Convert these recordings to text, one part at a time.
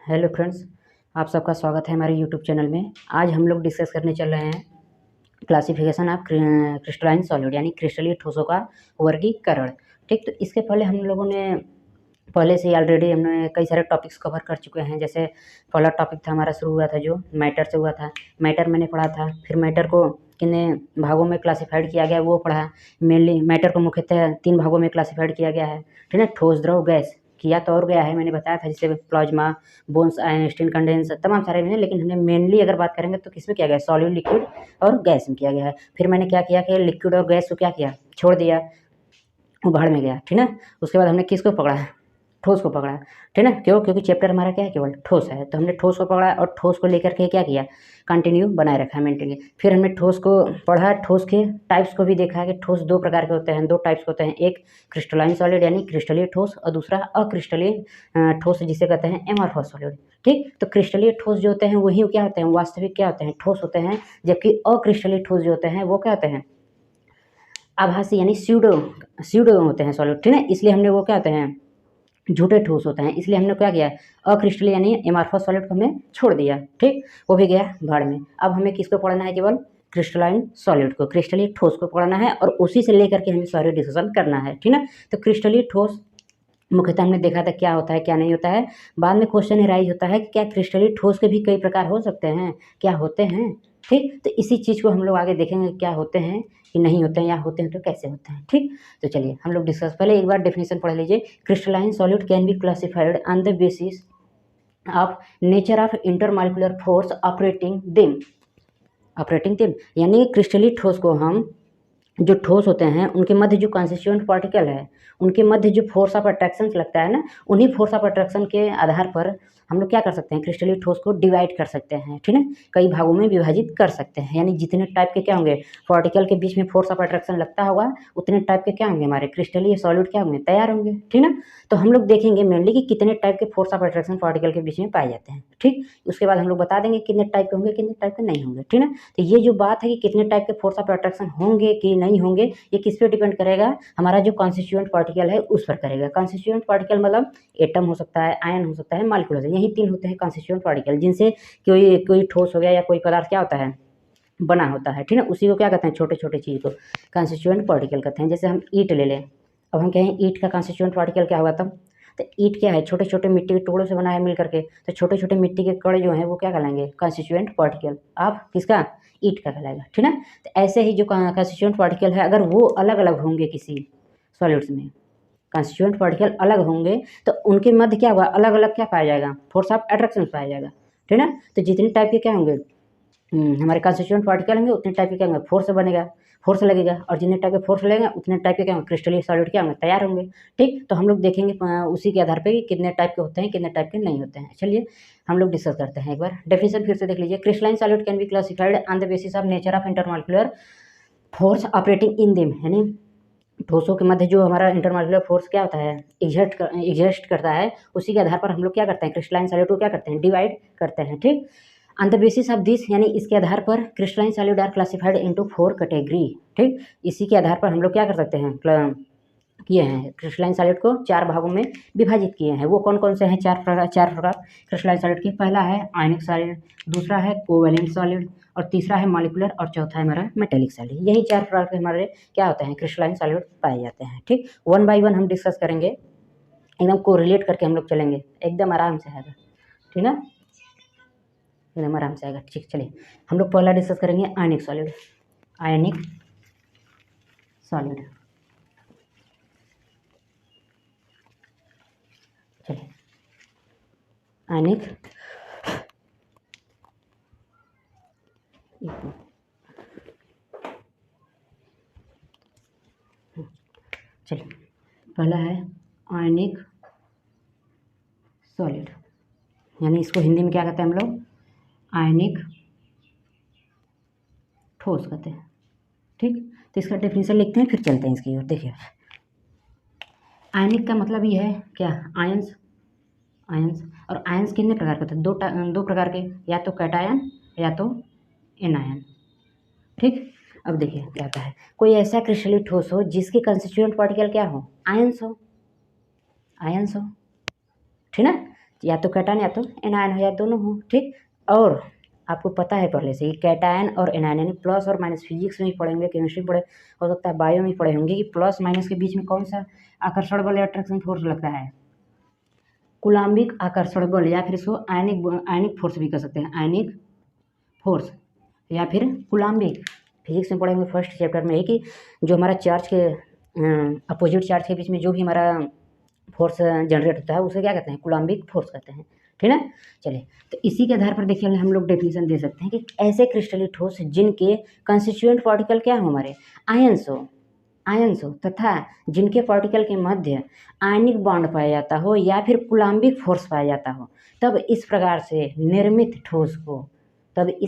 Hello friends, आप सबका स्वागत है हमारे यूट्यूब चैनल में। आज हम लोग डिस्कस करने चल रहे हैं क्लासिफिकेशन ऑफ क्रिस्टलाइन सॉलिड यानी क्रिस्टलीय ठोसों का वर्गीकरण। ठीक, तो इसके पहले हम लोगों ने पहले से ऑलरेडी हमने कई सारे टॉपिक्स कवर कर चुके हैं। जैसे पहला टॉपिक था हमारा शुरू हुआ था जो मैटर से हुआ था। मैटर मैंने पढ़ा था, फिर मैटर को कितने भागों में क्लासिफाइड किया गया वो पढ़ा। मेनली मैटर को मुख्यतः 3 भागों में क्लासिफाइड किया गया है, ठीक है। ठोस, द्रव, गैस। किया तो और गया है, मैंने बताया था, जैसे प्लाज्मा, बोन्स, आयनस्टीन, कंडेंस, तमाम सारे हैं। लेकिन हमने मेनली अगर बात करेंगे तो किसमें किया गया है, सॉलिड, लिक्विड और गैस में किया गया है। फिर मैंने क्या किया कि लिक्विड और गैस को क्या किया, छोड़ दिया, वो बाहर में गया, ठीक है। उसके बाद हमने किसको पकड़ा है, ठोस को पकड़ा, ठीक है। क्यों? क्योंकि चैप्टर हमारा क्या है, केवल ठोस है। तो हमने ठोस को पकड़ा और ठोस को लेकर के क्या किया, कंटिन्यू बनाए रखा है, मेंटेन। फिर हमने ठोस को पढ़ा, ठोस के टाइप्स को भी देखा है कि ठोस 2 प्रकार के होते हैं, 2 टाइप्स होते हैं। एक क्रिस्टलाइन सॉलिड यानी क्रिस्टलीय ठोस, और दूसरा अक्रिस्टलीय ठोस जिसे कहते हैं एमॉर्फस सॉलिड। ठीक, तो क्रिस्टलीय ठोस जो होते हैं वही क्या होते हैं, वास्तविक क्या होते हैं, ठोस होते हैं। जबकि अक्रिस्टलीय ठोस जो होते हैं वो क्या होते हैं, आभासी यानी स्यूडो होते हैं सॉलिड, ठीक है। इसलिए हमने वो क्या होते हैं, झूठे ठोस होते हैं। इसलिए हमने क्या किया, अक्रिस्टलीय यानी एमॉर्फस सॉलिड को हमने छोड़ दिया, ठीक, वो भी गया भाड़ में। अब हमें किसको पढ़ना है, केवल क्रिस्टलाइन सॉलिड को, क्रिस्टलीय ठोस को पढ़ना है, और उसी से लेकर के हमें सारे डिस्कशन करना है, ठीक है। तो क्रिस्टलीय ठोस मुख्यतः हमने देखा था क्या होता है क्या नहीं होता है। बाद में क्वेश्चन एराइज होता है कि क्या क्रिस्टलीय ठोस के भी कई प्रकार हो सकते हैं, क्या होते हैं, ठीक। तो इसी चीज़ को हम लोग आगे देखेंगे, क्या होते हैं कि नहीं होते हैं, या होते हैं तो कैसे होते हैं, ठीक। तो चलिए हम लोग डिस्कस, पहले एक बार डेफिनेशन पढ़ लीजिए। Crystalline solid can be classified on the basis of nature of intermolecular force operating them यानी क्रिस्टलीय ठोस को हम, जो ठोस होते हैं उनके मध्य जो कॉन्स्टिट्यूएंट पार्टिकल है, उनके मध्य जो फोर्स ऑफ अट्रैक्शन लगता है ना, उन्हीं फोर्स ऑफ अट्रैक्शन के आधार पर हम लोग क्या कर सकते हैं, क्रिस्टलीय ठोस को डिवाइड कर सकते हैं, ठीक है। कई भागों में विभाजित कर सकते हैं, यानी जितने टाइप के क्या होंगे पार्टिकल के बीच में फोर्स ऑफ अट्रैक्शन लगता होगा, उतने टाइप के क्या होंगे हमारे क्रिस्टलीय सॉलिड क्या होंगे, तैयार होंगे, ठीक है। तो हम लोग देखेंगे मेनली कि कितने टाइप के फोर्स ऑफ अट्रैक्शन पार्टिकल के बीच में पाए जाते हैं, ठीक। उसके बाद हम लोग बता देंगे कितने टाइप के होंगे, कितने टाइप के नहीं होंगे, ठीक है। तो ये जो बात है कि कितने टाइप के फोर्स ऑफ अट्रैक्शन होंगे कि नहीं होंगे, ये किस पे डिपेंड करेगा, हमारा जो कॉन्स्टिट्यूएंट पार्टिकल है उस पर करेगा। कॉन्स्टिट्यूएंट पार्टिकल मतलब एटम हो सकता है, आयन हो सकता है, मॉलिक्यूल हो सकता है, यही 3 होते हैं कॉन्स्टिट्यूएंट पार्टिकल, जिनसे कोई कोई ठोस हो गया या कोई पदार्थ क्या होता है, बना होता है, ठीक है। उसी को क्या कहते हैं, छोटे छोटे चीज़ को कॉन्स्टिट्यूएंट पार्टिकल कहते हैं। जैसे हम ईंट ले लें, अब हम कहें ईंट का कॉन्स्टिट्यूएंट पार्टिकल क्या होगा तब, तो ईंट क्या है, छोटे छोटे मिट्टी के टुकड़ों से बना है मिल करके, तो छोटे छोटे मिट्टी के कण जो हैं वो क्या कहलाएंगे, कॉन्स्टिट्यूएंट पार्टिकल। आप किसका, ईंट का कहलाएगा, ठीक है। तो ऐसे ही जो कॉन्स्टिट्यूएंट पार्टिकल है, अगर वो अलग अलग होंगे किसी सॉलिड्स में, कॉन्स्टिट्यूएंट पार्टिकल अलग होंगे, तो उनके मध्य क्या होगा, अलग अलग क्या पाया जाएगा, फोर्स ऑफ अट्रैक्शन पाया जाएगा, ठीक है। तो जितने टाइप के क्या होंगे हमारे कॉन्स्टिट्यूएंट पार्टिकल होंगे, उतने टाइप के क्या होंगे, फोर्स बनेगा, फोर्स लगेगा, और जितने टाइप के फोर्स लगेगा उतने टाइप के क्या होंगे, क्रिस्टलीय सॉलिड क्या होंगे, तैयार होंगे, ठीक। तो हम लोग देखेंगे उसी के आधार पे कि कितने टाइप के होते हैं, कितने टाइप के नहीं होते हैं। चलिए हम लोग डिस्कस करते हैं। एक बार डेफिनेशन फिर से देख लीजिए। Crystalline solid can be classified on the basis of nature of intermolecular force operating in them, यानी ठोसों के मध्य जो हमारा इंटरमॉलिक्यूलर फोर्स क्या होता है, एग्जस्ट करता है, उसी के आधार पर हम लोग क्या करते हैं, क्रिस्टलाइन सॉलिड को क्या करते हैं, डिवाइड करते हैं, ठीक। On the basis of this यानी इसके आधार पर crystalline solid are classified into 4 category, ठीक। इसी के आधार पर हम लोग क्या कर सकते हैं, किए हैं, क्रिस्टलाइन सॉलिड को 4 भागों में विभाजित किए हैं। वो कौन कौन से हैं, 4 प्रकार क्रिस्टलाइन सॉलिड के। पहला है आयनिक सॉलिड, दूसरा है कोवैलेंट सॉलिड, और तीसरा है मॉलिक्यूलर, और चौथा है हमारा मेटेलिक सॉलिड। यही 4 प्रकार के हमारे क्या होते हैं, क्रिस्टलाइन सॉलिड पाए जाते हैं, ठीक। 1 बाय 1 हम डिस्कस करेंगे, एकदम कोरिलेट करके हम लोग चलेंगे, एकदम आराम से आएगा, ठीक है, एकदम आराम से आएगा, ठीक। चलिए हम लोग पहला डिस्कस करेंगे आयनिक सॉलिड। आयनिक सॉलिड, चलिए आयनिक, चलिए पहला है आयनिक सॉलिड, यानी इसको हिंदी में क्या कहते हैं हम लोग, आयनिक ठोस कहते हैं, ठीक। तो इसका डेफिनेशन लिखते हैं फिर चलते हैं इसकी ओर। देखिए आयनिक का मतलब ये है क्या, आयंस, आयंस। और आयंस कितने प्रकार के होते हैं, दो प्रकार के, या तो कैटायन या तो एनायन, ठीक। अब देखिए क्या होता है, कोई ऐसा क्रिस्टलीय ठोस हो जिसके कंस्टिट्यूएंट पार्टिकल क्या हो, आयंस हो, आयंस हो, ठीक ना। या तो कैटायन या तो एनायन हो, या दोनों हो, ठीक। और आपको पता है पहले से ही कैटायन और एनायन यानी प्लस और माइनस, फिजिक्स में ही पढ़े होंगे, केमिस्ट्री में पढ़े, हो सकता है बायो में पढ़े होंगे कि प्लस माइनस के बीच में कौन सा आकर्षण बल या अट्रैक्शन फोर्स लगता है, कूलाम्बिक आकर्षण बल, या फिर इसको आयनिक फोर्स भी कह सकते हैं, आयनिक फोर्स या फिर कूलाम्बिक। फिजिक्स में पढ़े होंगे फर्स्ट चैप्टर में ही कि जो हमारा चार्ज के अपोजिट चार्ज के बीच में जो भी हमारा फोर्स जनरेट होता है उसे क्या कहते हैं, कूलाम्बिक फोर्स कहते हैं, ठीक है। चलिए, तो इसी के आधार पर देखिए हम लोग डेफिनेशन दे सकते हैं कि ऐसे क्रिस्टलीय ठोस जिनके कंस्टिट्यूएंट पार्टिकल क्या हो हमारे, आयंस हो तथा जिनके पार्टिकल के मध्य आयनिक बॉन्ड पाया जाता हो या फिर कूलाम्बिक फोर्स पाया जाता हो, तब इस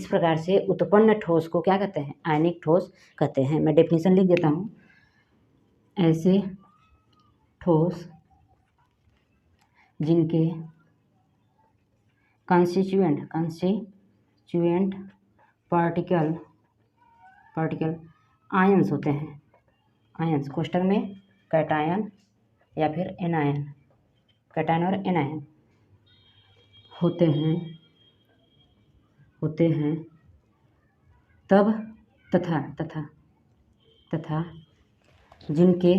प्रकार से उत्पन्न ठोस को क्या कहते हैं, आयनिक ठोस कहते हैं। मैं डेफिनेशन लिख देता हूँ, ऐसे ठोस जिनके कंस्टिट्यूएंट पार्टिकल आयंस होते हैं, आयंस कोष्ठक में कैटायन या फिर एनायन, कैटायन और एनायन होते हैं तब तथा जिनके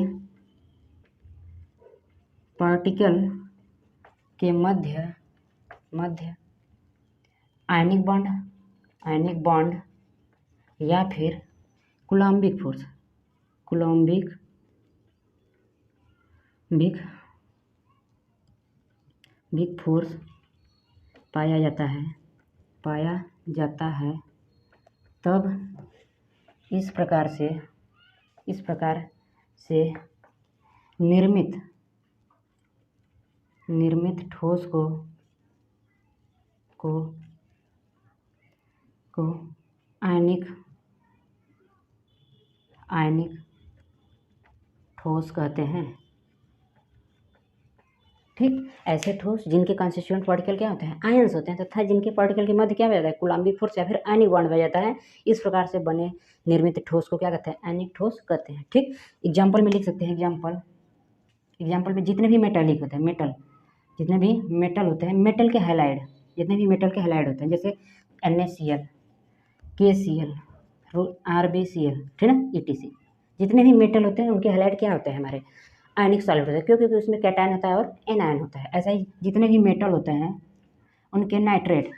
पार्टिकल के मध्य आयनिक बॉन्ड या फिर कूलाम्बिक फोर्स पाया जाता है, तब इस प्रकार से निर्मित ठोस को आयनिक ठोस कहते हैं, ठीक। ऐसे ठोस जिनके कंस्टिट्यूएंट पार्टिकल क्या होते हैं, आयंस होते हैं तथा जिनके पार्टिकल के मध्य क्या हो जाता है, कूलाम्बिक फोर्स या फिर आयनिक बॉन्ड बन जाता है, इस प्रकार से बने निर्मित ठोस को क्या कहते हैं, आयनिक ठोस कहते हैं, ठीक। एग्जाम्पल में लिख सकते हैं, एग्जाम्पल में जितने भी मेटालिक होते हैं, जितने भी मेटल होते हैं, मेटल के हैलाइड, जितने भी मेटल के हैलाइड होते हैं, जैसे NaCl, KCl, RbCl, ठीक है, ETC, जितने भी मेटल होते हैं उनके हैलाइड क्या होते हैं, हमारे आयनिक सॉलिड होता है, क्यों, क्योंकि उसमें कैटायन होता है और एनायन होता है। ऐसा ही जितने भी मेटल होते हैं उनके नाइट्रेट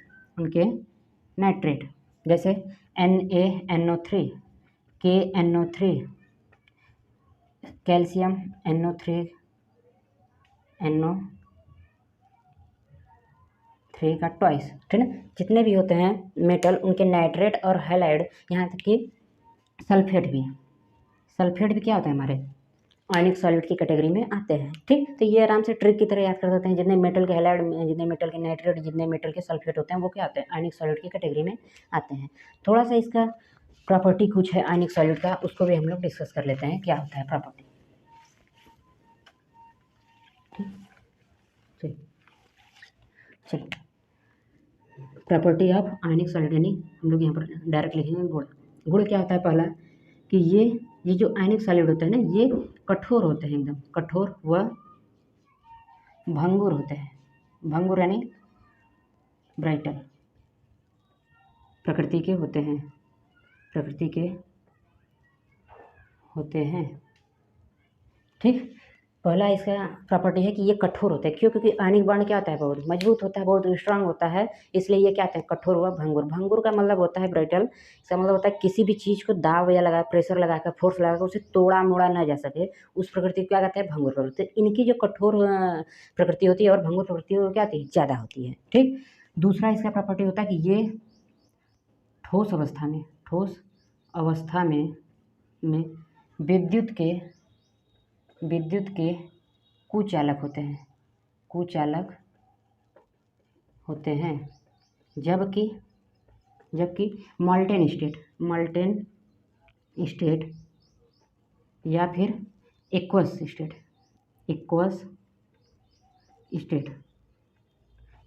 जैसे NaNO3, KNO3, कैल्शियम NO3 का ट्वाइस, ठीक है। जितने भी होते हैं मेटल उनके नाइट्रेट और हैलाइड, यहाँ तक कि सल्फेट भी क्या होता है, हमारे आयनिक सॉलिड की कैटेगरी में आते हैं, ठीक। तो ये आराम से ट्रिक की तरह याद कर सकते हैं, जितने मेटल के हैलाइड, जितने मेटल के नाइट्रेट, जितने मेटल के सल्फेट होते हैं वो क्या होते हैं, आयनिक सॉलिड की कैटेगरी में आते हैं। थोड़ा सा इसका प्रॉपर्टी कुछ है आयनिक सॉलिड का, उसको भी हम लोग डिस्कस कर लेते हैं, क्या होता है प्रॉपर्टी, ठीक। चलिए, प्रॉपर्टी ऑफ आयनिक सॉलिड, यानी हम लोग यहाँ पर डायरेक्ट लिखेंगे गुण क्या होता है, पहला कि ये जो आयनिक सॉलिड होते हैं ना, ये कठोर होते हैं, एकदम कठोर व भंगुर होते हैं, भंगुर यानी ब्राइटल प्रकृति के होते हैं, ठीक। पहला इसका प्रॉपर्टी है कि ये कठोर होते हैं, क्यों, क्योंकि आयनिक बॉन्ड क्या होता है, बहुत मजबूत होता है, बहुत स्ट्रांग होता है, इसलिए ये क्या होते हैं, कठोर व भंगुर का मतलब होता है ब्राइटल, इसका मतलब होता है किसी भी चीज़ को दाव या लगा, प्रेशर लगाकर, फोर्स लगाकर उसे तोड़ा मोड़ा ना जा सके, उस प्रकृति को क्या कहते हैं, भंगुर प्रकृति। तो इनकी जो कठोर प्रकृति होती है और भंगुर प्रकृति वो क्या होती है, ज़्यादा होती है, ठीक। दूसरा इसका प्रॉपर्टी होता है कि ये ठोस अवस्था में विद्युत के कुचालक होते हैं, जबकि मॉल्टेन स्टेट या फिर एक्वस स्टेट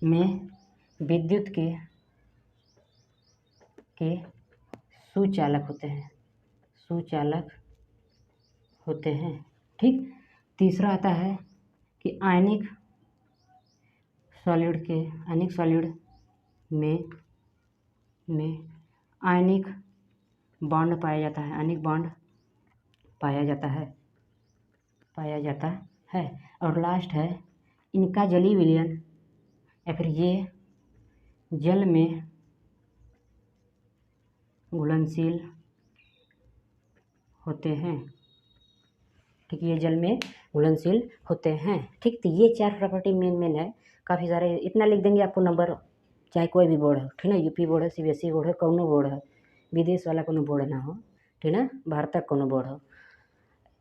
में विद्युत के सुचालक होते हैं, ठीक। तीसरा आता है कि आयनिक सॉलिड के आयनिक सॉलिड में आयनिक बॉन्ड पाया जाता है, आयनिक बॉन्ड पाया जाता है। और लास्ट है इनका जलीय विलयन या फिर ये जल में घुलनशील होते हैं। ठीक, ये जल में घुलनशील होते हैं। ठीक, तो ये 4 प्रॉपर्टी मेन है। काफ़ी सारे इतना लिख देंगे आपको नंबर, चाहे कोई भी बोर्ड हो, ठीक ना, यूपी बोर्ड है, सीबीएसई बोर्ड है, कौनो बोर्ड है, विदेश वाला कोनो बोर्ड ना हो, ठीक ना, भारत तक कोनो बोर्ड हो।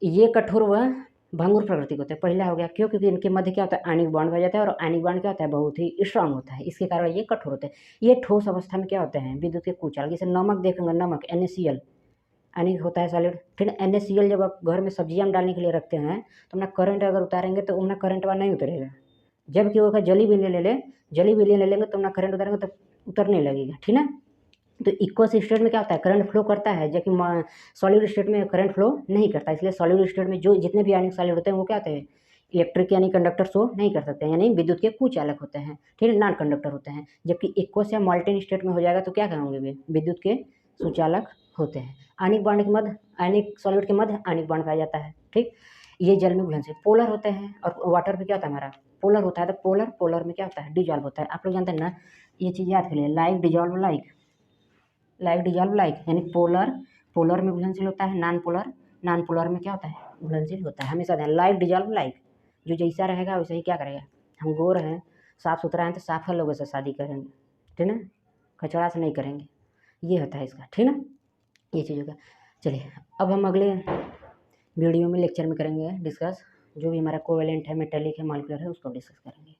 ये कठोर व भंगुर प्रकृति के होते हैं। पहला हो गया क्यों, क्योंकि इनके मध्य क्या होता है, आयनिक बॉन्ड हो जाता है, और आयनिक बॉन्ड क्या होता है, बहुत ही स्ट्रांग होता है, इसके कारण ये कठोर होते हैं। ये ठोस अवस्था में क्या होते हैं, विद्युत के कुचालक। जैसे नमक देखेंगे, नमक NaCl आयनिक होता है सॉलिड, फिर NaCl जब आप घर में सब्जियां में डालने के लिए रखते हैं तो अपना करंट अगर उतारेंगे तो अपना करंट वाला नहीं उतरेगा। जबकि वो जली विलयन ले लेंगे तो अपना करंट उतारेंगे तो उतरने लगेगा, ठीक ना। तो इक्वस स्टेट में क्या होता है, करंट फ्लो करता है, जबकि सॉलिड स्टेट में करंट फ्लो नहीं करता। इसलिए सॉलिड स्टेट में जो जितने भी आयनिक सॉलिड होते हैं वो क्या होते हैं, इलेक्ट्रिक यानी कंडक्टर शो नहीं कर सकते हैं, यानी विद्युत के कुचालक होते हैं, ठीक है, नॉन कंडक्टर होते हैं। जबकि इक्वस या मॉल्टेन स्टेट में हो जाएगा तो क्या कहोगे वे, विद्युत के सुचालक होते हैं। आयनिक बॉन्ड के मध्य, आयनिक सॉलिड के मध्य आयनिक बॉन्ड पाया जाता है। ठीक, ये जल में घुलनशील पोलर होते हैं, और वाटर में क्या होता है हमारा, पोलर होता है। तो पोलर में क्या होता है, डिजॉल्व होता है। आप लोग जानते हैं ना, ये चीज़ याद करिए, लाइक डिजॉल्व लाइक यानी पोलर में घुलनशील होता है, नॉन पोलर में क्या होता है, घुलनशील होता है। हमेशा ध्यान, लाइक डिजॉल्व लाइक, जो जैसा रहेगा वैसे ही क्या करेगा। हम गोर हैं, साफ़ सुथरा हैं, तो साफा लोगों से शादी करेंगे, ठीक ना, कचड़ा से नहीं करेंगे। ये होता है इसका, ठीक ना, ये चीज़ होगा। चलिए अब हम अगले वीडियो में, लेक्चर में करेंगे डिस्कस, जो भी हमारा कोवेलेंट है, मेटेलिक है, मॉलिक्यूलर है, उसको डिस्कस करेंगे।